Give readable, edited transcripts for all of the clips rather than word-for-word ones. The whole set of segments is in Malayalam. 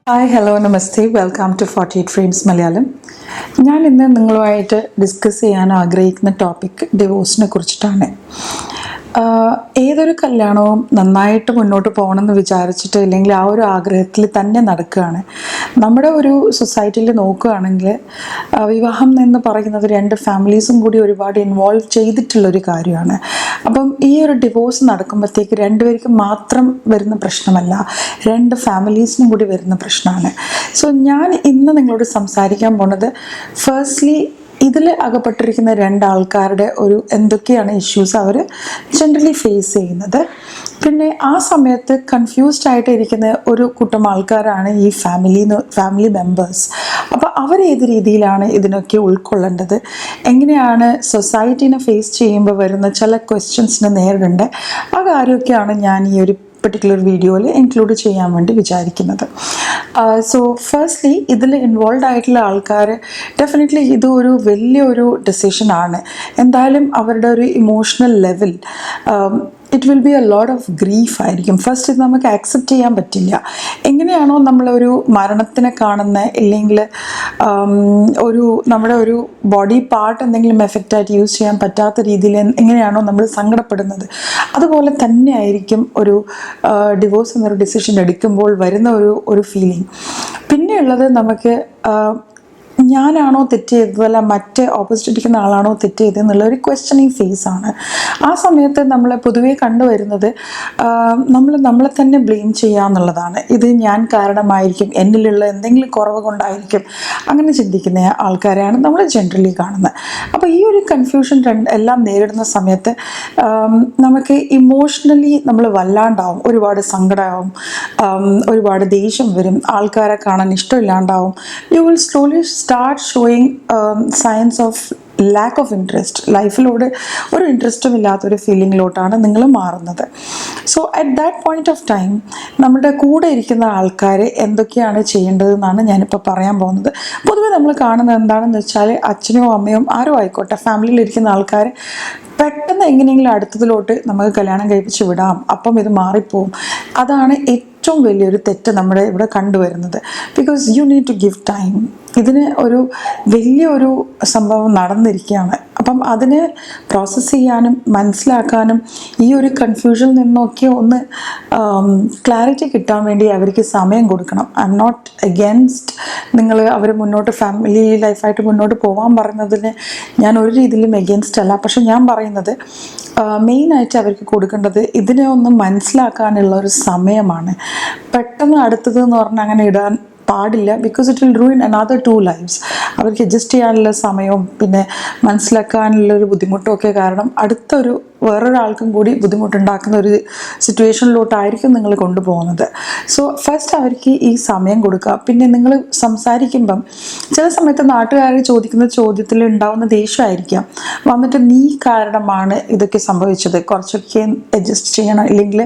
Hi hello namaste welcome to 48 frames Malayalam. ഞാൻ ഇന്ന് നിങ്ങളുമായിട്ട് ഡിസ്കസ് ചെയ്യാൻ ആഗ്രഹിക്കുന്ന ടോപ്പിക് ഡിവോഴ്സിനെ കുറിച്ചിട്ടാണ്. ഏതൊരു കല്യാണവും നന്നായിട്ട് മുന്നോട്ട് പോകണമെന്ന് വിചാരിച്ചിട്ട് ഇല്ലെങ്കിൽ ആ ഒരു ആഗ്രഹത്തിൽ തന്നെ നടക്കുകയാണ്. നമ്മുടെ ഒരു സൊസൈറ്റിയിൽ നോക്കുകയാണെങ്കിൽ വിവാഹം എന്ന് പറയുന്നത് രണ്ട് ഫാമിലീസും കൂടി ഒരുപാട് ഇൻവോൾവ് ചെയ്തിട്ടുള്ളൊരു കാര്യമാണ്. അപ്പം ഈ ഒരു ഡിവോഴ്സ് നടക്കുമ്പോഴത്തേക്ക് രണ്ടുപേർക്കും മാത്രം വരുന്ന പ്രശ്നമല്ല, രണ്ട് ഫാമിലീസിനും കൂടി വരുന്ന പ്രശ്നമാണ്. സോ ഞാൻ ഇന്ന് നിങ്ങളോട് സംസാരിക്കാൻ പോണത് ഫസ്റ്റ്ലി ഇതിൽ അകപ്പെട്ടിരിക്കുന്ന രണ്ടാൾക്കാരുടെ ഒരു എന്തൊക്കെയാണ് ഇഷ്യൂസ് അവർ ജനറലി ഫേസ് ചെയ്യുന്നത്, പിന്നെ ആ സമയത്ത് കൺഫ്യൂസ്ഡ് ആയിട്ട് ഇരിക്കുന്ന ഒരു കൂട്ടം ആൾക്കാരാണ് ഈ ഫാമിലി മെമ്പേഴ്സ്. അപ്പോൾ അവർ ഏത് രീതിയിലാണ് ഇതിനൊക്കെ ഉൾക്കൊള്ളേണ്ടത്, എങ്ങനെയാണ് സൊസൈറ്റീനെ ഫേസ് ചെയ്യുമ്പോൾ വരുന്ന ചില ക്വസ്റ്റ്യൻസിന് നേരിടേണ്ടത്, ആ കാര്യമൊക്കെയാണ് ഞാൻ ഈ ഒരു പെർട്ടിക്കുലർ വീഡിയോയിൽ ഇൻക്ലൂഡ് ചെയ്യാൻ വേണ്ടി വിചാരിക്കുന്നത്. സോ ഫസ്റ്റ്ലി ഇതിൽ ഇൻവോൾവ് ആയിട്ടുള്ള ആൾക്കാർ ഡെഫിനറ്റ്ലി ഇത് ഒരു വലിയൊരു ഡെസിഷനാണ്. എന്തായാലും അവരുടെ ഒരു emotional level it will be a lot of grief ആയിരിക്കും. ഫസ്റ്റ് ഇത് നമുക്ക് ആക്സെപ്റ്റ് ചെയ്യാൻ പറ്റില്ല. എങ്ങനെയാണോ നമ്മളൊരു മരണത്തിനെ കാണുന്ന, ഇല്ലെങ്കിൽ നമ്മുടെ ഒരു ബോഡി പാർട്ട് എന്തെങ്കിലും എഫക്റ്റായിട്ട് യൂസ് ചെയ്യാൻ പറ്റാത്ത രീതിയിൽ എങ്ങനെയാണോ നമ്മൾ സങ്കടപ്പെടുന്നത്, അതുപോലെ തന്നെ ആയിരിക്കും ഒരു ഡിവോഴ്സ് എന്നൊരു ഡിസിഷൻ എടുക്കുമ്പോൾ വരുന്ന ഒരു ഫീലിംഗ്. പിന്നെയുള്ളത് നമുക്ക് ഞാനാണോ തെറ്റ് ചെയ്തതല്ല മറ്റേ ഓപ്പോസിറ്റ് ഇരിക്കുന്ന ആളാണോ തെറ്റ് ചെയ്തത് എന്നുള്ള ഒരു ക്വസ്റ്റ്യനിങ് ഫേസാണ്. ആ സമയത്ത് നമ്മൾ പൊതുവേ കണ്ടുവരുന്നത് നമ്മളെ തന്നെ ബ്ലെയിം ചെയ്യുക എന്നുള്ളതാണ്. ഇത് ഞാൻ കാരണമായിരിക്കും, എന്നിലുള്ള എന്തെങ്കിലും കുറവ് കൊണ്ടായിരിക്കും, അങ്ങനെ ചിന്തിക്കുന്ന ആൾക്കാരെയാണ് നമ്മൾ ജനറലി കാണുന്നത്. അപ്പോൾ ഈ ഒരു കൺഫ്യൂഷൻ എല്ലാം നേരിടുന്ന സമയത്ത് നമുക്ക് ഇമോഷണലി നമ്മൾ വല്ലാണ്ടാവും, ഒരുപാട് സങ്കടമാവും, ഒരുപാട് ദേഷ്യം വരും, ആൾക്കാരെ കാണാൻ ഇഷ്ടമില്ലാണ്ടാവും. You will slowly start showing signs of lack of interest. ലൈഫിലോട് ഒരു ഇൻട്രസ്റ്റും ഇല്ലാത്തൊരു ഫീലിങ്ങിലോട്ടാണ് നിങ്ങൾ മാറുന്നത്. So at that point of time നമ്മുടെ കൂടെ ഇരിക്കുന്ന ആൾക്കാർ എന്തൊക്കെയാണ് ചെയ്യേണ്ടതെന്നാണ് ഞാനിപ്പോൾ പറയാൻ പോകുന്നത്. പൊതുവെ നമ്മൾ കാണുന്നത് എന്താണെന്ന് വെച്ചാൽ അച്ഛനോ അമ്മയോ ആരോ ആയിക്കോട്ടെ, ഫാമിലിയിലിരിക്കുന്ന ആൾക്കാർ പെട്ടെന്ന് എങ്ങനെയെങ്കിലും അടുത്തതിലോട്ട് നമുക്ക് കല്യാണം കഴിപ്പിച്ച് വിടാം, അപ്പം ഇത് മാറിപ്പോവും. അതാണ് ഏറ്റവും വലിയൊരു തെറ്റ് നമ്മുടെ ഇവിടെ കണ്ടുവരുന്നത്. Because you need to give time. ഇതിന് ഒരു വലിയൊരു സംഭവം നടന്നിരിക്കുകയാണ്. അപ്പം അതിനെ പ്രോസസ്സ് ചെയ്യാനും മനസ്സിലാക്കാനും ഈ ഒരു കൺഫ്യൂഷനിൽ നിന്നൊക്കെ ഒന്ന് ക്ലാരിറ്റി കിട്ടാൻ വേണ്ടി അവർക്ക് സമയം കൊടുക്കണം. ഐ എം നോട്ട് അഗെൻസ്റ്റ് നിങ്ങൾ അവർ മുന്നോട്ട് ഫാമിലി ലൈഫായിട്ട് മുന്നോട്ട് പോകാൻ പറയുന്നതിന് ഞാൻ ഒരു രീതിയിലും എഗെൻസ്റ്റ് അല്ല. പക്ഷെ ഞാൻ പറയുന്നത് മെയിനായിട്ട് അവർക്ക് കൊടുക്കേണ്ടത് ഇതിനെ ഒന്ന് മനസ്സിലാക്കാനുള്ള ഒരു സമയമാണ്. പെട്ടെന്ന് അടുത്തത് എന്ന് പറഞ്ഞാൽ അങ്ങനെ ഇടാൻ പാടില്ല. Because it will ruin another 2 lives. അവർക്ക് അഡ്ജസ്റ്റ് ചെയ്യാനുള്ള സമയവും പിന്നെ മനസ്സിലാക്കാനുള്ളൊരു ബുദ്ധിമുട്ടും ഒക്കെ കാരണം അടുത്തൊരു വേറൊരാൾക്കും കൂടി ബുദ്ധിമുട്ടുണ്ടാക്കുന്ന ഒരു സിറ്റുവേഷനിലോട്ടായിരിക്കും നിങ്ങൾ കൊണ്ടുപോകുന്നത്. സോ ഫസ്റ്റ് അവർക്ക് ഈ സമയം കൊടുക്കുക. പിന്നെ നിങ്ങൾ സംസാരിക്കുമ്പം ചില സമയത്ത് നാട്ടുകാർ ചോദിക്കുന്ന ചോദ്യത്തിൽ ഉണ്ടാവുന്ന ദേഷ്യമായിരിക്കാം, വന്നിട്ട് നീ കാരണമാണ് ഇതൊക്കെ സംഭവിച്ചത്, കുറച്ചൊക്കെ അഡ്ജസ്റ്റ് ചെയ്യണം, ഇല്ലെങ്കിൽ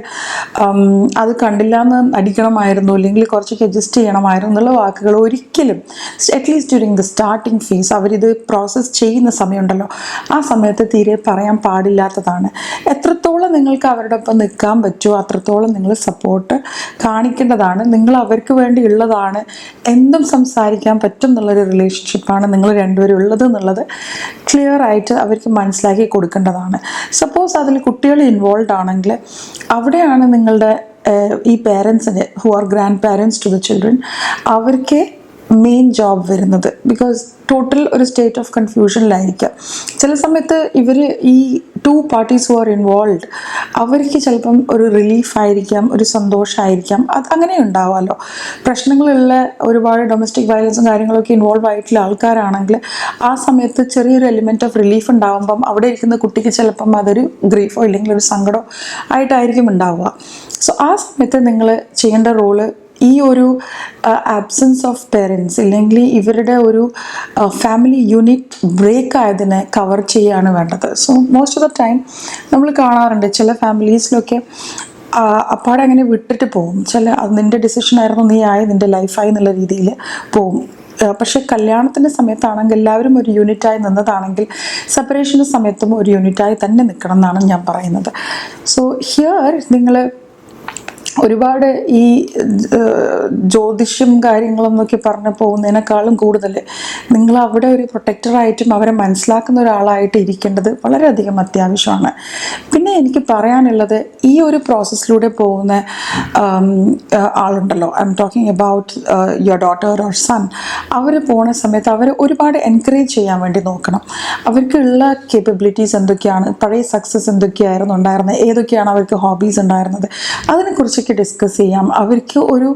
അത് കണ്ടില്ല എന്ന് അടിക്കണമായിരുന്നു, ഇല്ലെങ്കിൽ കുറച്ചൊക്കെ അഡ്ജസ്റ്റ് ചെയ്യണമായിരുന്നു എന്നുള്ള വാക്കുകൾ ഒരിക്കലും at least during the starting phase അവരിത് പ്രോസസ്സ് ചെയ്യുന്ന സമയമുണ്ടല്ലോ, ആ സമയത്ത് തീരെ പറയാൻ പാടില്ലാത്തതാണ്. എത്രത്തോളം നിങ്ങൾക്ക് അവരുടെ ഒപ്പം നിൽക്കാൻ പറ്റുമോ അത്രത്തോളം നിങ്ങൾ സപ്പോർട്ട് കാണിക്കേണ്ടതാണ്. നിങ്ങൾ അവർക്ക് വേണ്ടി ഉള്ളതാണ്, എന്തും സംസാരിക്കാൻ പറ്റും എന്നുള്ളൊരു റിലേഷൻഷിപ്പാണ് നിങ്ങൾ രണ്ടുപേരും ഉള്ളത് എന്നുള്ളത് ക്ലിയർ ആയിട്ട് അവർക്ക് മനസ്സിലാക്കി കൊടുക്കേണ്ടതാണ്. സപ്പോസ് അതിൽ കുട്ടികൾ ഇൻവോൾവ് ആണെങ്കിൽ അവിടെയാണ് നിങ്ങളുടെ ഈ പേരൻസിന് who are grandparents to the children അവർക്ക് മെയിൻ ജോബ് വരുന്നത്. ബിക്കോസ് ടോട്ടൽ ഒരു സ്റ്റേറ്റ് ഓഫ് കൺഫ്യൂഷനിലായിരിക്കാം. ചില സമയത്ത് ഇവർ ഈ 2 പാർട്ടീസ് ഹു ആർ ഇൻവോൾവ് അവർക്ക് ചിലപ്പം ഒരു റിലീഫായിരിക്കാം, ഒരു സന്തോഷമായിരിക്കാം, അങ്ങനെ ഉണ്ടാവാമല്ലോ. പ്രശ്നങ്ങളുള്ള ഒരുപാട് ഡൊമസ്റ്റിക് വയലൻസും കാര്യങ്ങളൊക്കെ ഇൻവോൾവ് ആയിട്ടുള്ള ആൾക്കാരാണെങ്കിൽ ആ സമയത്ത് ചെറിയൊരു എലിമെൻറ്റ് ഓഫ് റിലീഫ് ഉണ്ടാകുമ്പം അവിടെ ഇരിക്കുന്ന കുട്ടിക്ക് ചിലപ്പം അതൊരു ഗ്രീഫോ ഇല്ലെങ്കിൽ ഒരു സങ്കടമോ ആയിട്ടായിരിക്കും ഉണ്ടാവുക. സോ ആ സമയത്ത് നിങ്ങൾ ചെയ്യേണ്ട റോള് ഈ ഒരു ആബ്സെൻസ് ഓഫ് പേരൻസ് ഇല്ലെങ്കിൽ ഇവരുടെ ഒരു ഫാമിലി യൂണിറ്റ് ബ്രേക്ക് ആയതിനെ കവർ ചെയ്യുകയാണ് വേണ്ടത്. So most of the time നമ്മൾ കാണാറുണ്ട് ചില ഫാമിലീസിലൊക്കെ അപ്പാടെ അങ്ങനെ വിട്ടിട്ട് പോകും. അത് നിൻ്റെ ഡിസിഷനായിരുന്നു, നീ ആയി, നിൻ്റെ ലൈഫായി എന്നുള്ള രീതിയിൽ പോകും. പക്ഷെ കല്യാണത്തിൻ്റെ സമയത്താണെങ്കിൽ എല്ലാവരും ഒരു യൂണിറ്റായി നിന്നതാണെങ്കിൽ സെപ്പറേഷൻ്റെ സമയത്തും ഒരു യൂണിറ്റായി തന്നെ നിൽക്കണം എന്നാണ് ഞാൻ പറയുന്നത്. സോ ഹിയർ നിങ്ങൾ ഒരുപാട് ഈ ജ്യോതിഷം കാര്യങ്ങളെന്നൊക്കെ പറഞ്ഞു പോകുന്നതിനേക്കാളും കൂടുതൽ നിങ്ങൾ അവിടെ ഒരു പ്രൊട്ടക്ടറായിട്ടും അവരെ മനസ്സിലാക്കുന്ന ഒരാളായിട്ട് ഇരിക്കേണ്ടത് വളരെയധികം അത്യാവശ്യമാണ്. പിന്നെ എനിക്ക് പറയാനുള്ളത്, ഈ ഒരു പ്രോസസ്സിലൂടെ പോകുന്ന ആളുണ്ടല്ലോ, I am talking about your daughter or son, അവർ പോകുന്ന സമയത്ത് അവർ ഒരുപാട് എൻകറേജ് ചെയ്യാൻ വേണ്ടി നോക്കണം. അവർക്കുള്ള കേപ്പബിലിറ്റീസ് എന്തൊക്കെയാണ്, പഴയ സക്സസ് എന്തൊക്കെയായിരുന്നു ഉണ്ടായിരുന്നത്, ഏതൊക്കെയാണ് അവർക്ക് ഹോബീസ് ഉണ്ടായിരുന്നത്, അതിനെക്കുറിച്ചൊക്കെ ഡിസ്കസ് ചെയ്യാം. അവർക്ക് ഒരു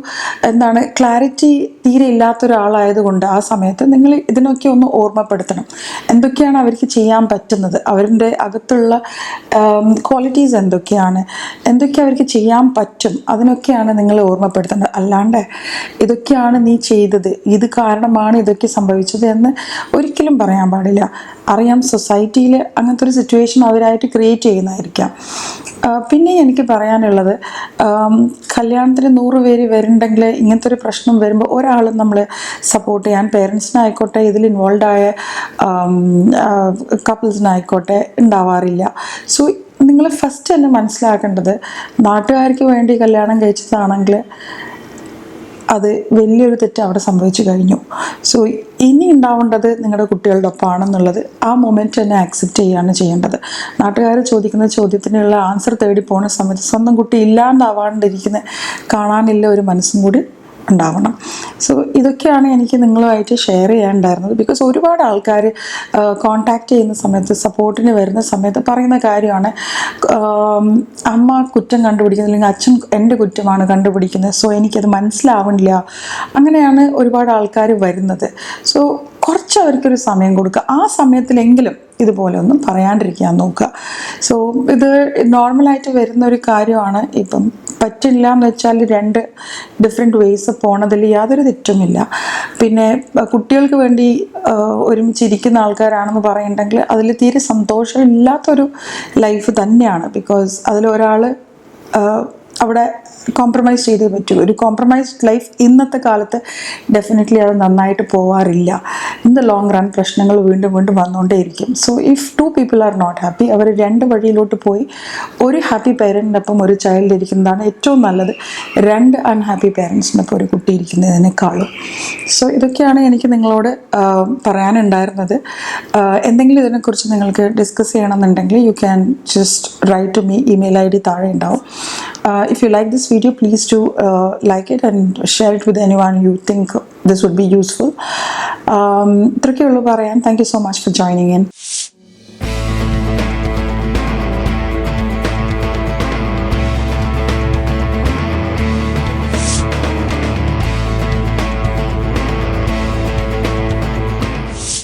ക്ലാരിറ്റി തീരെ ഇല്ലാത്ത ഒരാളായതുകൊണ്ട് ആ സമയത്ത് നിങ്ങൾ ഇതിനൊക്കെ ഒന്ന് ഓർമ്മപ്പെടുത്തണം. എന്തൊക്കെയാണ് അവർക്ക് ചെയ്യാൻ പറ്റുന്നത്, അവരുടെ അകത്തുള്ള ക്വാളിറ്റീസ് എന്തൊക്കെയാണ്, എന്തൊക്കെ അവർക്ക് ചെയ്യാൻ പറ്റും, അതിനൊക്കെയാണ് നിങ്ങൾ ഓർമ്മപ്പെടുത്തേണ്ടത്. അല്ലാണ്ട് ഇതൊക്കെയാണ് നീ ചെയ്തത്, ഇത് കാരണമാണ് ഇതൊക്കെ സംഭവിച്ചത് എന്ന് ഒരിക്കലും പറയാൻ പാടില്ല. അറിയാം, സൊസൈറ്റിയിൽ അങ്ങനത്തെ ഒരു സിറ്റുവേഷൻ അവരായിട്ട് ക്രിയേറ്റ് ചെയ്യുന്നതായിരിക്കാം. പിന്നെ എനിക്ക് പറയാനുള്ളത്, കല്യാണത്തിന് 100 പേര് വരുന്നുണ്ടെങ്കിൽ ഇങ്ങനത്തെ ഒരു പ്രശ്നം വരുമ്പോൾ ഒരാളും നമ്മൾ സപ്പോർട്ട് ചെയ്യാൻ, പേരൻസിനായിക്കോട്ടെ ഇതിൽ ഇൻവോൾവ് ആയ കപ്പിൾസിനായിക്കോട്ടെ ഉണ്ടാവാറില്ല. സോ നിങ്ങൾ ഫസ്റ്റ് തന്നെ മനസ്സിലാക്കേണ്ടത്, നാട്ടുകാർക്ക് വേണ്ടി കല്യാണം കഴിച്ചതാണെങ്കിൽ അത് വലിയൊരു തെറ്റ് അവിടെ സംഭവിച്ചു കഴിഞ്ഞു. സോ ഇനി ഉണ്ടാവേണ്ടത് നിങ്ങളുടെ കുട്ടികളുടെ ഒപ്പമാണെന്നുള്ളത് ആ മൊമെൻറ്റ് തന്നെ ആക്സെപ്റ്റ് ചെയ്യുകയാണ് ചെയ്യേണ്ടത്. നാട്ടുകാർ ചോദിക്കുന്ന ചോദ്യത്തിനുള്ള ആൻസർ തേടി പോകുന്ന സമയത്ത് സ്വന്തം കുട്ടി ഇല്ലാണ്ടാവാണ്ടിരിക്കുന്ന കാണാനില്ല ഒരു മനസ്സും കൂടി ഉണ്ടാവണം. സോ ഇതൊക്കെയാണ് എനിക്ക് നിങ്ങളുമായിട്ട് ഷെയർ ചെയ്യാനുണ്ടായിരുന്നത്. ബിക്കോസ് ഒരുപാട് ആൾക്കാർ കോണ്ടാക്ട് ചെയ്യുന്ന സമയത്ത്, സപ്പോർട്ടിന് വരുന്ന സമയത്ത് പറയുന്ന കാര്യമാണ്, അമ്മ കുറ്റം കണ്ടുപിടിക്കുന്നത് അല്ലെങ്കിൽ അച്ഛൻ എൻ്റെ കുറ്റമാണ് കണ്ടുപിടിക്കുന്നത്, സോ എനിക്കത് മനസ്സിലാവണില്ല. അങ്ങനെയാണ് ഒരുപാട് ആൾക്കാർ വരുന്നത്. സോ കുറച്ച് അവർക്കൊരു സമയം കൊടുക്കുക. ആ സമയത്തിലെങ്കിലും ഇതുപോലെ ഒന്നും പറയാണ്ടിരിക്കാൻ നോക്കുക. സോ ഇത് നോർമലായിട്ട് വരുന്ന ഒരു കാര്യമാണ്. ഇപ്പം പറ്റില്ല എന്ന് വെച്ചാൽ 2 ഡിഫറെൻറ്റ് വേയ്സ് പോണതിൽ യാതൊരു തെറ്റുമില്ല. പിന്നെ കുട്ടികൾക്ക് വേണ്ടി ഒരുമിച്ചിരിക്കുന്ന ആൾക്കാരാണെന്ന് പറയുന്നുണ്ടെങ്കിൽ അതിൽ തീരെ സന്തോഷമില്ലാത്തൊരു ലൈഫ് തന്നെയാണ്. ബിക്കോസ് അതിലൊരാൾ അവിടെ കോംപ്രമൈസ് ചെയ്തേ പറ്റൂ. ഒരു കോംപ്രമൈസ്ഡ് ലൈഫ് ഇന്നത്തെ കാലത്ത് ഡെഫിനറ്റ്ലി അത് നന്നായിട്ട് പോവാറില്ല. ഇൻ ദ ലോങ് റൺ പ്രശ്നങ്ങൾ വീണ്ടും വീണ്ടും വന്നുകൊണ്ടേയിരിക്കും. So if 2 people are not happy, അവർ 2 വഴിയിലോട്ട് പോയി ഒരു ഹാപ്പി പേരൻറ്റിനൊപ്പം ഒരു ചൈൽഡ് ഇരിക്കുന്നതാണ് ഏറ്റവും നല്ലത്, 2 അൺഹാപ്പി പേരൻസിനൊപ്പം ഒരു കുട്ടി ഇരിക്കുന്നതിനേക്കാളും. സോ ഇതൊക്കെയാണ് എനിക്ക് നിങ്ങളോട് പറയാനുണ്ടായിരുന്നത്. എന്തെങ്കിലും ഇതിനെക്കുറിച്ച് നിങ്ങൾക്ക് ഡിസ്കസ് ചെയ്യണമെന്നുണ്ടെങ്കിൽ you can just write to me. Email ID താഴെ ഉണ്ടാവും. If you like this video, please do like it and share it with anyone you think this would be useful. ഇത്രയൊക്കെ ഉള്ളൂ പറയാൻ. Thank you so much for joining in.